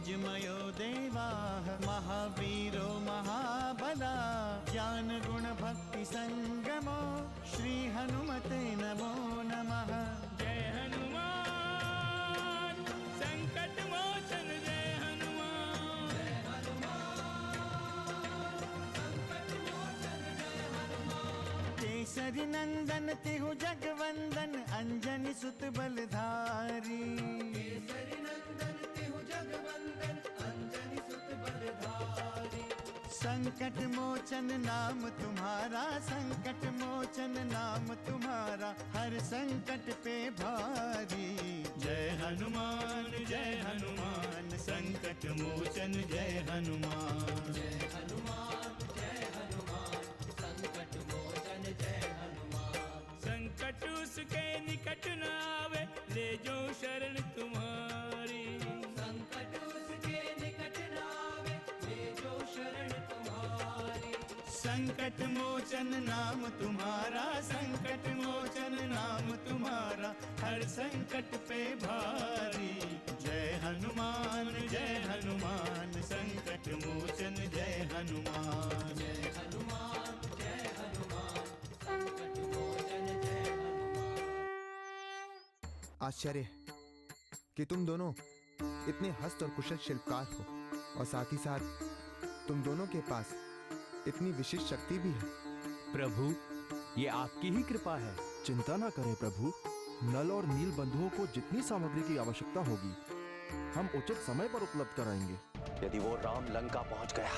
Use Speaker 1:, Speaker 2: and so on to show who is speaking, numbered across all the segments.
Speaker 1: तेजमयो देवाः महावीरो महाबला ज्ञान गुण भक्ति संगमो श्री हनुमते नमो नमः।
Speaker 2: जय हनुमान संकट मोचन जय हनुमान। जय हनुमान संकट मोचन जय हनुमान।
Speaker 1: केसरी नंदन तिहु जगवंदन अंजनी सुत बलधारी। केसरी नंदन तिहु जगवंदन अंजनी सुत बलधारी। संकट मोचन नाम तुम्हारा संकट मोचन नाम तुम्हारा हर संकट पे भारी। जय हनुमान संकट मोचन जय हनुमान। जय हनुमान संकट मोचन जय हनुमान।
Speaker 2: संकट उसके निकट न आवे ले जो शरण तुम्हारी।
Speaker 1: संकट उसके निकट न आवे ले जो शरण तुम्हारी। संकट मोचन नाम तुम्हारा संकट मोचन नाम तुम्हारा हर संकट पे भारी। जय हनुमान संकट मोचन जय हनुमान। जय हनुमान संकट मोचन जय हनुमान।
Speaker 3: आश्चर्य कि तुम दोनों इतने हस्त और कुशल शिल्पकार हो और साथ ही साथ तुम दोनों के पास इतनी विशिष्ट शक्ति भी है।
Speaker 4: प्रभु, ये आपकी ही कृपा है।
Speaker 5: चिंता ना करें प्रभु, नल और नील बंधुओं को जितनी सामग्री की आवश्यकता होगी हम उचित समय पर उपलब्ध कराएंगे।
Speaker 6: यदि वो राम लंका पहुंच गया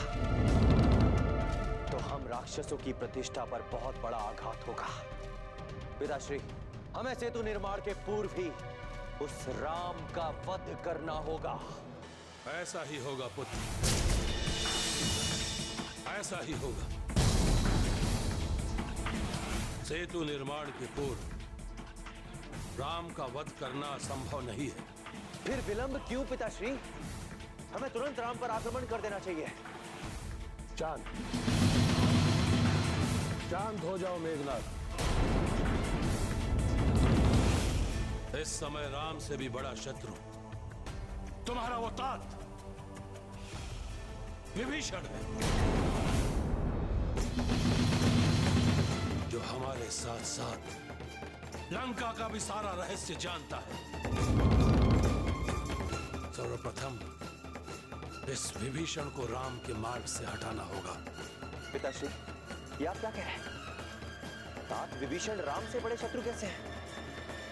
Speaker 6: तो हम राक्षसों की प्रतिष्ठा पर बहुत बड़ा आघात होगा। पिताश्री, हमें सेतु निर्माण के पूर्व ही उस राम का वध करना होगा।
Speaker 7: ऐसा ही होगा पुत्र, ऐसा ही होगा। सेतु निर्माण के पूर्व राम का वध करना संभव नहीं है।
Speaker 6: फिर विलंब क्यों पिताश्री? हमें तुरंत राम पर आक्रमण कर देना चाहिए।
Speaker 7: शांत हो जाओ मेघनाथ। इस समय राम से भी बड़ा शत्रु तुम्हारा वो तात विभीषण है, जो हमारे साथ साथ लंका का भी सारा रहस्य जानता है। सर्वप्रथम इस विभीषण को राम के मार्ग से हटाना होगा।
Speaker 6: पिताश्री, ये आप क्या कह रहे हैं? तात विभीषण राम से बड़े शत्रु कैसे हैं?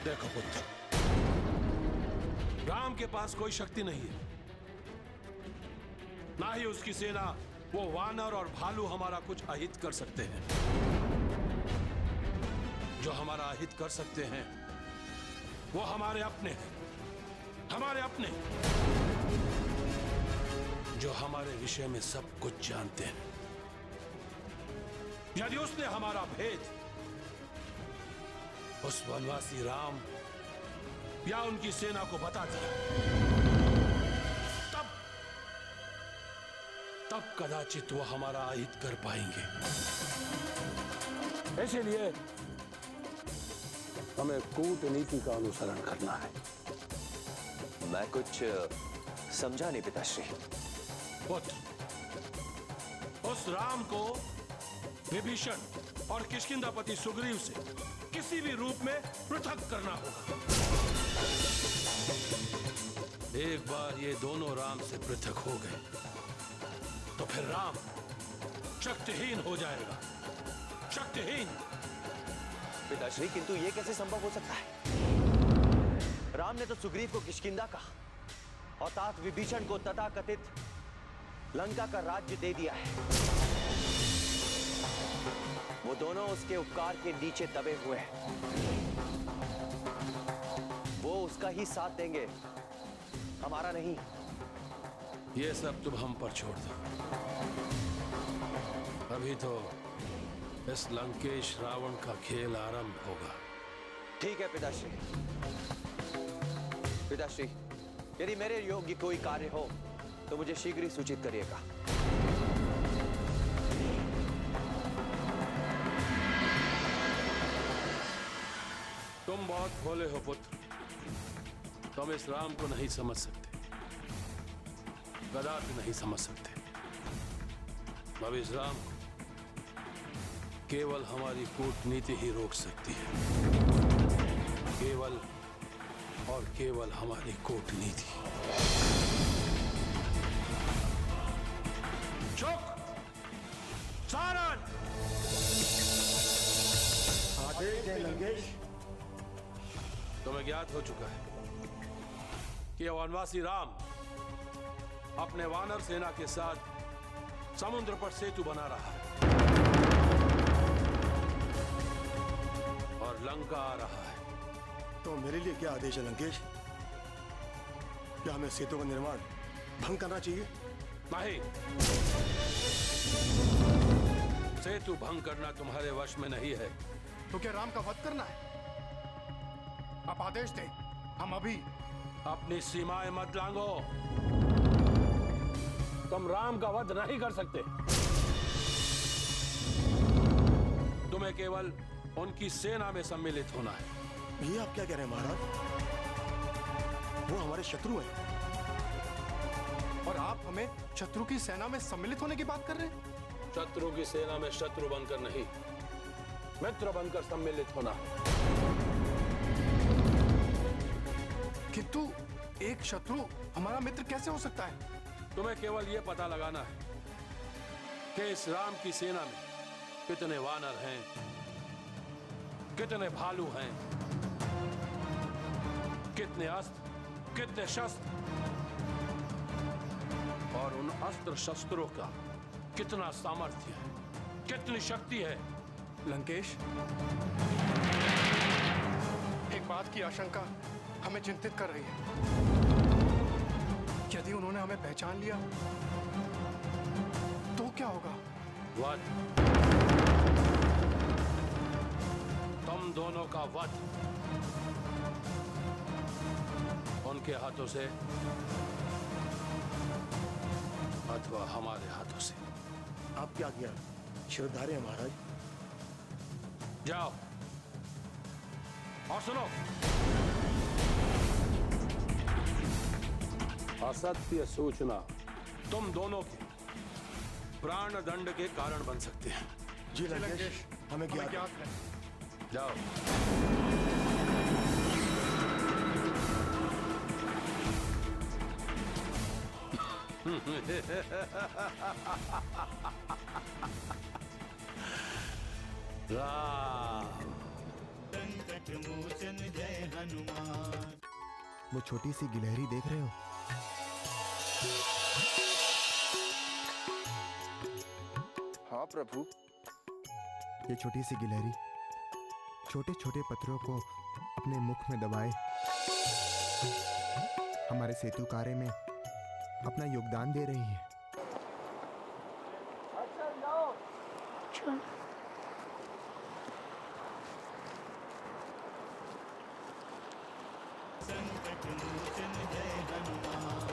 Speaker 7: देखो पुत्र, राम के पास कोई शक्ति नहीं है, ना ही उसकी सेना वो वानर और भालू हमारा कुछ अहित कर सकते हैं। जो हमारा अहित कर सकते हैं वो हमारे अपने हैं, हमारे अपने, जो हमारे विषय में सब कुछ जानते हैं। यदि उसने हमारा भेद उस वनवासी राम या उनकी सेना को बता दिया, तब कदाचित वो हमारा अहित कर पाएंगे।
Speaker 8: इसीलिए हमें कूटनीति का अनुसरण करना है।
Speaker 6: मैं कुछ समझा नहीं पिताश्री।
Speaker 7: पुत्र, उस राम को विभीषण और किष्किंधापति सुग्रीव से किसी भी रूप में पृथक करना होगा। एक बार ये दोनों राम से पृथक हो गए तो फिर राम शक्तिहीन हो जाएगा, शक्तिहीन।
Speaker 6: पिताश्री, किंतु ये कैसे संभव हो सकता है? राम ने तो सुग्रीव को किष्किंधा का और तात विभीषण को तथाकथित लंका का राज्य दे दिया है। वो दोनों उसके उपकार के नीचे दबे हुए हैं। वो उसका ही साथ देंगे, हमारा नहीं।
Speaker 7: ये सब तुम हम पर छोड़ दो। अभी तो इस लंकेश रावण का खेल आरंभ होगा।
Speaker 6: ठीक है पिताश्री। पिताश्री, यदि मेरे योग्य कोई कार्य हो तो मुझे शीघ्र ही सूचित करिएगा।
Speaker 7: तुम बहुत भोले हो पुत्र, तुम इस राम को नहीं समझ सकते। कदापि नहीं समझ सकते। अब इस राम को केवल हमारी कूटनीति ही रोक सकती है, केवल और केवल हमारी कूटनीति। चुप! सारण!
Speaker 8: आदेश है लंकेश।
Speaker 7: तुम्हें ज्ञात हो चुका है कि वनवासी राम अपने वानर सेना के साथ समुद्र पर सेतु बना रहा है और लंका आ रहा है।
Speaker 8: तो मेरे लिए क्या आदेश है लंकेश? क्या हमें सेतु का निर्माण भंग करना चाहिए?
Speaker 7: नहीं, सेतु भंग करना तुम्हारे वश में नहीं है।
Speaker 9: तो क्या राम का वध करना है? आप आदेश दें, हम अभी।
Speaker 7: अपनी सीमाएं मत लांघो। तुम राम का वध नहीं कर सकते। तुम्हें केवल उनकी सेना में सम्मिलित होना है।
Speaker 8: ये आप क्या कह रहे हैं महाराज? वो हमारे शत्रु हैं।
Speaker 9: और आप हमें शत्रु की सेना में सम्मिलित होने की बात कर रहे हैं?
Speaker 7: शत्रु की सेना में शत्रु बनकर नहीं, मित्र बनकर सम्मिलित होना।
Speaker 9: किंतु एक शत्रु हमारा मित्र कैसे हो सकता है?
Speaker 7: तुम्हें केवल यह पता लगाना है कि इस राम की सेना में कितने वानर हैं, कितने भालू हैं, कितने अस्त्र, कितने शस्त्र, और उन अस्त्र शस्त्रों का कितना सामर्थ्य है, कितनी शक्ति है।
Speaker 9: लंकेश, एक बात की आशंका हमें चिंतित कर रही है। यदि उन्होंने हमें पहचान लिया तो क्या होगा?
Speaker 7: वध, तुम दोनों का वध उनके हाथों से अथवा हमारे हाथों से।
Speaker 8: आप क्या किया शिरोधार्य हैं महाराज?
Speaker 7: जाओ और सुनो, असत्य सूचना तुम दोनों के प्राण दंड के कारण बन सकते हैं।
Speaker 8: जी लंकेश, हमें ज्ञात
Speaker 9: है।
Speaker 7: जाओ। राम।
Speaker 1: संकट मोचन जय हनुमान।
Speaker 3: वो छोटी सी गिलहरी देख रहे हो?
Speaker 5: हाँ प्रभु।
Speaker 3: ये छोटी सी गिलहरी छोटे छोटे पत्थरों को अपने मुख में दबाए हमारे सेतु कार्य में अपना योगदान दे रही है।
Speaker 1: संकट मोचन जय हनुमान।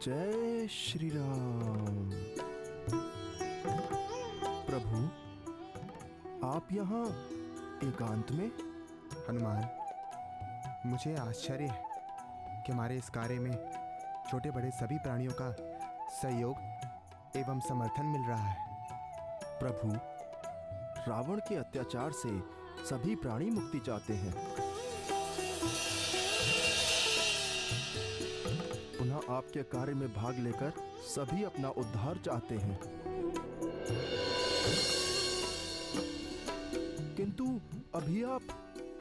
Speaker 5: जय श्री राम। प्रभु, आप यहाँ एकांत में?
Speaker 3: हनुमान, मुझे आश्चर्य है कि हमारे इस कार्य में छोटे बड़े सभी प्राणियों का सहयोग एवं समर्थन मिल रहा है।
Speaker 5: प्रभु, रावण के अत्याचार से सभी प्राणी मुक्ति चाहते हैं। पुनः आपके कार्य में भाग लेकर सभी अपना उद्धार चाहते हैं। किंतु अभी आप...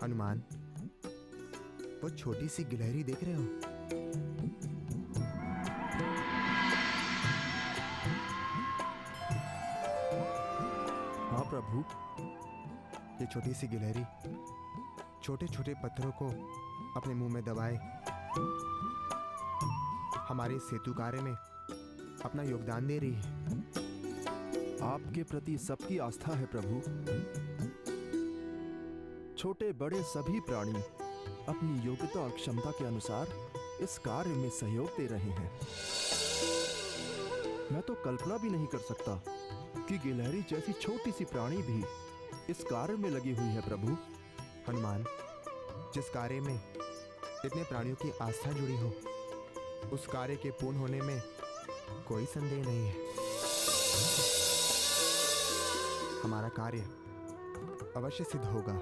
Speaker 3: हनुमान, वो छोटी सी गिलहरी देख रहे हो?
Speaker 5: हाँ प्रभु।
Speaker 3: ये छोटी सी गिलहरी छोटे छोटे पत्थरों को अपने मुंह में दबाए हमारे सेतु कार्य में अपना योगदान दे रही है।
Speaker 5: आपके प्रति सबकी आस्था है प्रभु। छोटे बड़े सभी प्राणी अपनी योग्यता और क्षमता के अनुसार इस कार्य में सहयोग दे रहे हैं। मैं तो कल्पना भी नहीं कर सकता कि गिलहरी जैसी छोटी सी प्राणी भी इस कार्य में लगी हुई है प्रभु।
Speaker 3: हनुमान, जिस कार्य में इतने प्राणियों की आस्था जुड़ी हो, उस कार्य के पूर्ण होने में कोई संदेह नहीं है। हमारा कार्य अवश्य सिद्ध होगा।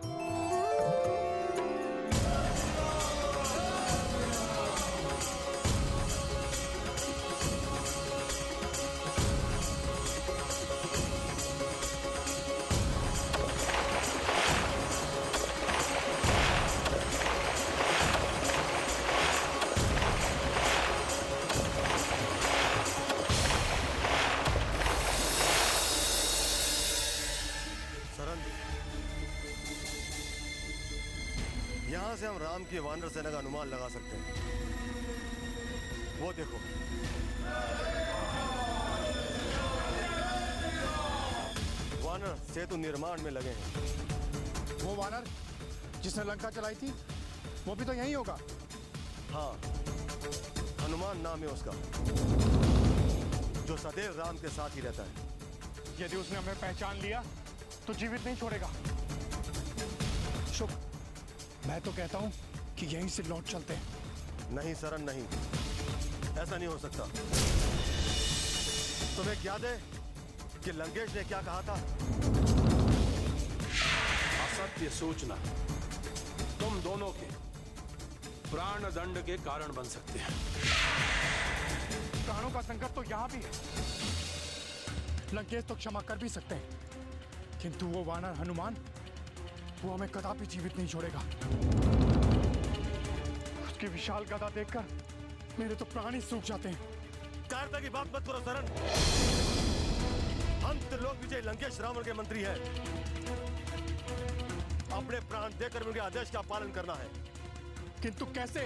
Speaker 8: यहां से हम राम की वानर सेना का अनुमान लगा सकते हैं। वो देखो, वानर सेतु निर्माण में लगे हैं।
Speaker 9: वो वानर जिसने लंका चलाई थी, वो भी तो यही होगा।
Speaker 8: हाँ, हनुमान नाम है उसका, जो सदैव राम के साथ ही रहता है।
Speaker 9: यदि उसने हमें पहचान लिया तो जीवित नहीं छोड़ेगा। शुभ, मैं तो कहता हूं कि यहीं से लौट चलते हैं।
Speaker 8: नहीं सरन, नहीं, ऐसा नहीं हो सकता। तुम्हें याद है कि लंकेश ने क्या कहा था?
Speaker 7: असत्य सूचना तुम दोनों के प्राण दंड के कारण बन सकते हैं।
Speaker 9: प्राणों का संकट तो यहां भी है। लंकेश तो क्षमा कर भी सकते हैं, किंतु वो वानर हनुमान, वो हमें कदापि जीवित नहीं छोड़ेगा। उसकी विशाल गदा देखकर मेरे तो प्राण ही सूख जाते हैं।
Speaker 8: कायरता की बात मत करो सरन। हम त्रिलोक विजय लंकेश रावण के मंत्री हैं। अपने प्राण देकर उनके आदेश का पालन करना है।
Speaker 9: किंतु कैसे?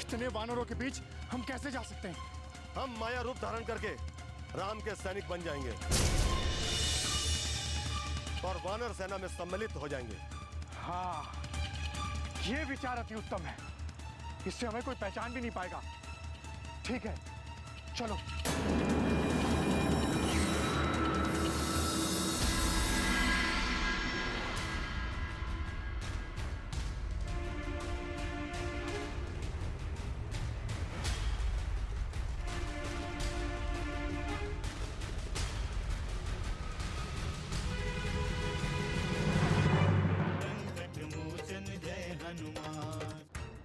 Speaker 9: इतने वानरों के बीच हम कैसे जा सकते हैं?
Speaker 8: हम माया रूप धारण करके राम के सैनिक बन जाएंगे और वानर सेना में सम्मिलित हो जाएंगे।
Speaker 9: हाँ, ये विचार अति उत्तम है। इससे हमें कोई पहचान भी नहीं पाएगा। ठीक है, चलो।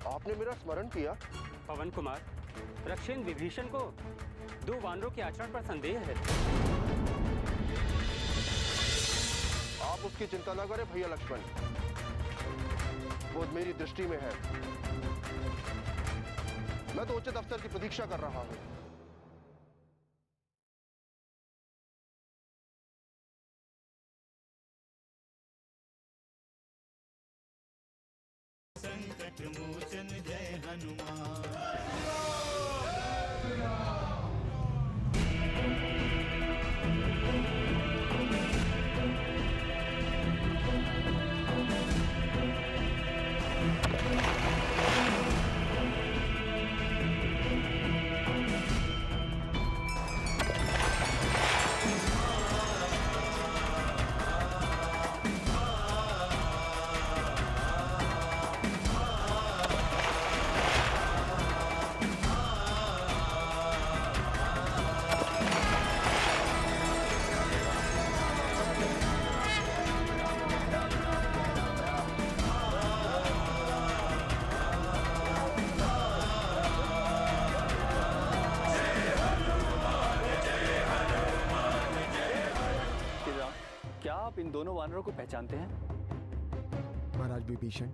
Speaker 5: आपने मेरा स्मरण किया?
Speaker 10: पवन कुमार, रक्षेन विभीषण को 2 वानरों के आचरण पर संदेह है।
Speaker 5: आप उसकी चिंता न करें भैया लक्ष्मण, वो मेरी दृष्टि में है। मैं तो उचित अवसर की प्रतीक्षा कर रहा हूं।
Speaker 1: संकट मोचन जय हनुमान।
Speaker 6: दोनों वानरों को पहचानते हैं?
Speaker 3: महाराज विभीषण,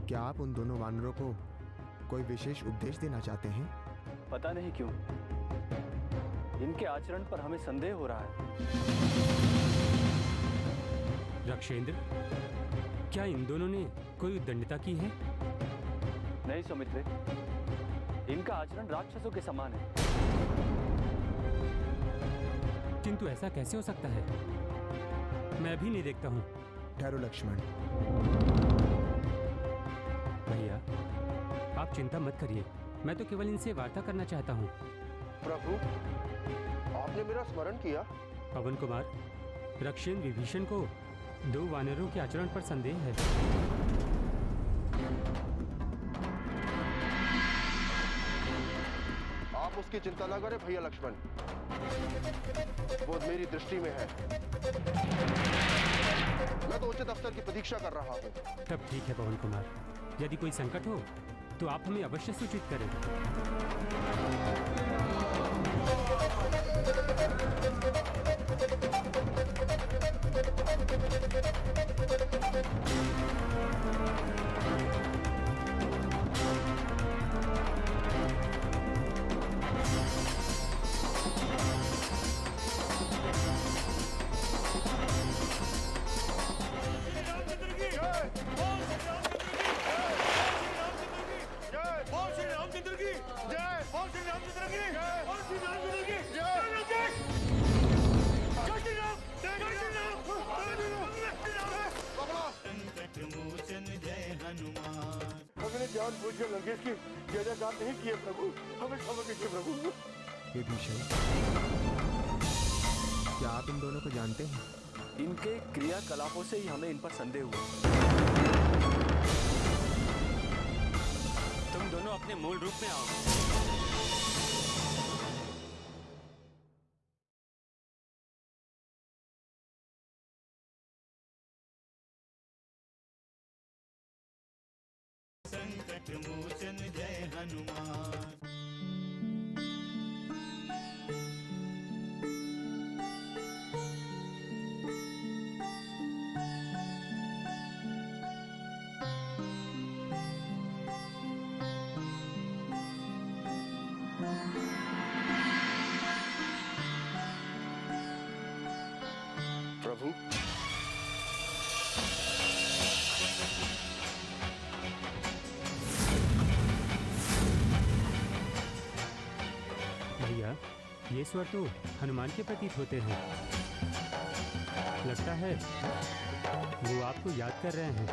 Speaker 3: क्या आप उन दोनों वानरों को कोई विशेष उपदेश देना चाहते हैं?
Speaker 6: पता नहीं क्यों इनके आचरण पर हमें संदेह हो रहा है।
Speaker 10: रक्षेंद्र, क्या इन दोनों ने कोई उद्दंडता की है?
Speaker 6: नहीं सौमित्र, इनका आचरण राक्षसों के समान है।
Speaker 10: किंतु ऐसा कैसे हो सकता है? मैं भी नहीं देखता हूँ।
Speaker 3: ठहरो लक्ष्मण।
Speaker 10: भैया, आप चिंता मत करिए, मैं तो केवल इनसे वार्ता करना चाहता हूँ।
Speaker 5: प्रभु, आपने मेरा स्मरण किया।
Speaker 10: पवन कुमार, रक्षेंद्र विभीषण को दो वानरों के आचरण पर संदेह है।
Speaker 5: आप उसकी चिंता न करें भैया लक्ष्मण, वो मेरी दृष्टि में है। मैं तो उचित अवसर की प्रतीक्षा कर रहा हूँ।
Speaker 10: तब ठीक है पवन कुमार, यदि कोई संकट हो तो आप हमें अवश्य सूचित करें।
Speaker 9: हमने जानबूझकर लंकेश की जयजयकार नहीं किए प्रभु, हमें क्षमा कीजिए प्रभु।
Speaker 3: विभीषण, क्या आप इन दोनों को जानते हैं?
Speaker 6: इनके क्रियाकलापों से ही हमें इन पर संदेह हुआ।
Speaker 10: तुम दोनों अपने मूल रूप में आओ।
Speaker 1: संकट मोचन जय हनुमान।
Speaker 5: प्रभु,
Speaker 10: भैया, ये स्वर तो हनुमान के प्रतीत होते हैं। लगता है वो आपको याद कर रहे हैं।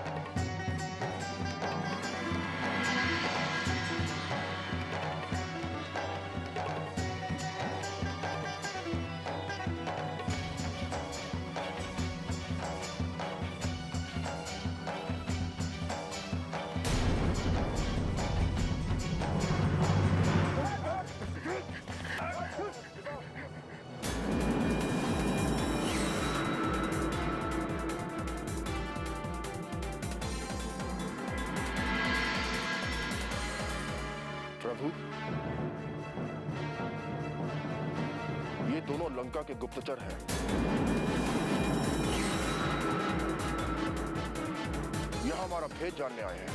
Speaker 5: प्रभु, ये दोनों लंका के गुप्तचर हैं। यह हमारा भेद जानने आए हैं।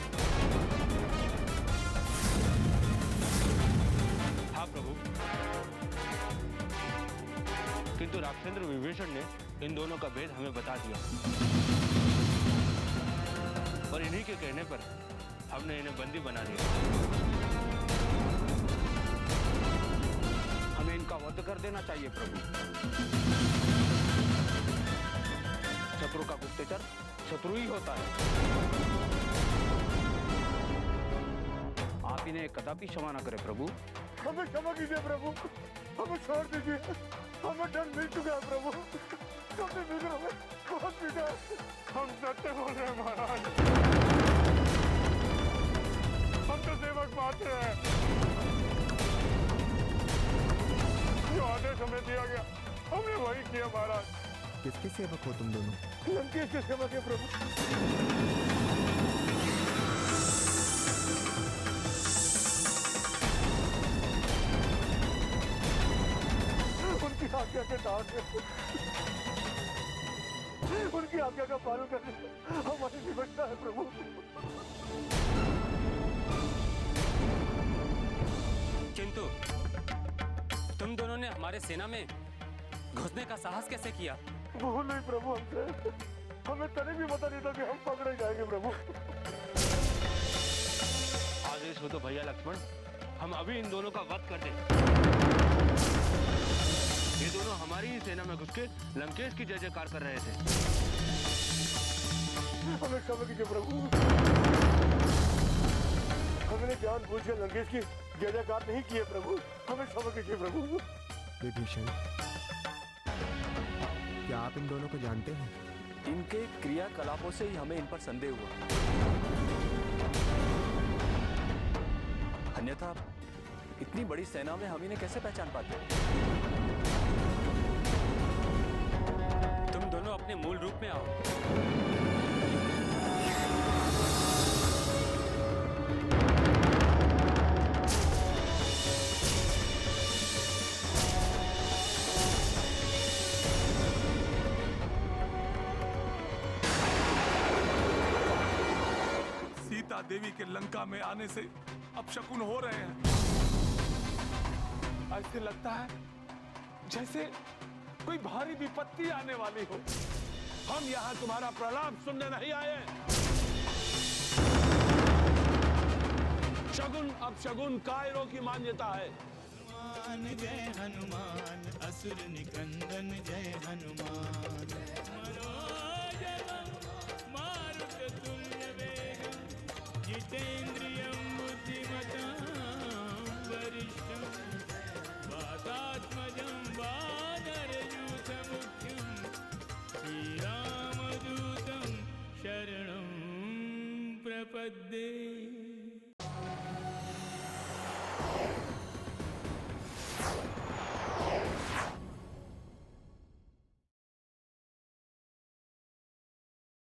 Speaker 11: हाँ प्रभु, किंतु राक्षेंद्र विभीषण ने इन दोनों का भेद हमें बता दिया और इन्हीं के कहने पर हमने इन्हें बंदी बना लिया।
Speaker 6: हमें इनका वध कर देना चाहिए प्रभु। शत्रु का गुप्तचर शत्रु ही होता है। आप इन्हें कदापि क्षमा न करें प्रभु।
Speaker 9: हमें क्षमा कीजिए प्रभु, हमें छोड़ दीजिए। हमें दंड मिल चुका है प्रभु, हमने मिल हमें बहुत पीटा। हम सत्य बोल रहे हैं महाराज, हम तो सेवक मात्र हैं। जो आदेश हमें दिया गया हमने वही किया महाराज।
Speaker 3: किसके सेवक हो तुम दोनों?
Speaker 9: लंकेश के सेवक है प्रभु। उनकी आज्ञा के दास है।
Speaker 8: उनकी आज्ञा का पालन करने हमारी विवशता है प्रभु।
Speaker 10: किंतु तुम दोनों ने हमारे सेना में घुसने का साहस कैसे किया?
Speaker 8: भूल नहीं प्रभु हमसे, हमें तने भी पता नहीं था कि हम पकड़े जाएंगे प्रभु।
Speaker 11: आदेश हो तो भैया लक्ष्मण, हम अभी इन दोनों का वध कर दें। ये दोनों हमारी ही सेना में घुस के लंकेश की जय जयकार कर रहे थे।
Speaker 8: हमें क्षमा कीजिए प्रभु, हमने जानबूझ कर लंकेश की जय जयकार नहीं किए प्रभु, हमें क्षमा कीजिए प्रभु।
Speaker 3: विभीषण, क्या आप इन दोनों को जानते हैं?
Speaker 6: इनके क्रियाकलापों से ही हमें इन पर संदेह हुआ, अन्यथा इतनी बड़ी सेना में हम इन्हें कैसे पहचान पाते?
Speaker 10: तुम दोनों अपने मूल रूप में आओ।
Speaker 12: सीता देवी के लंका में आने से अपशकुन हो रहे हैं। ऐसे लगता है जैसे कोई भारी विपत्ति आने वाली हो। हम यहाँ तुम्हारा प्रलाप सुनने नहीं आए। शगुन अब शगुन कायरों की मान्यता है।
Speaker 1: हनुमान जय हनुमान, असुर निकंदन जय हनुमान।
Speaker 2: जितेन्द्रियं बुद्धिमतां वरिष्ठं वातात्मजं वानरयूथमुख्यं श्रीरामदूतं शरणं प्रपद्ये।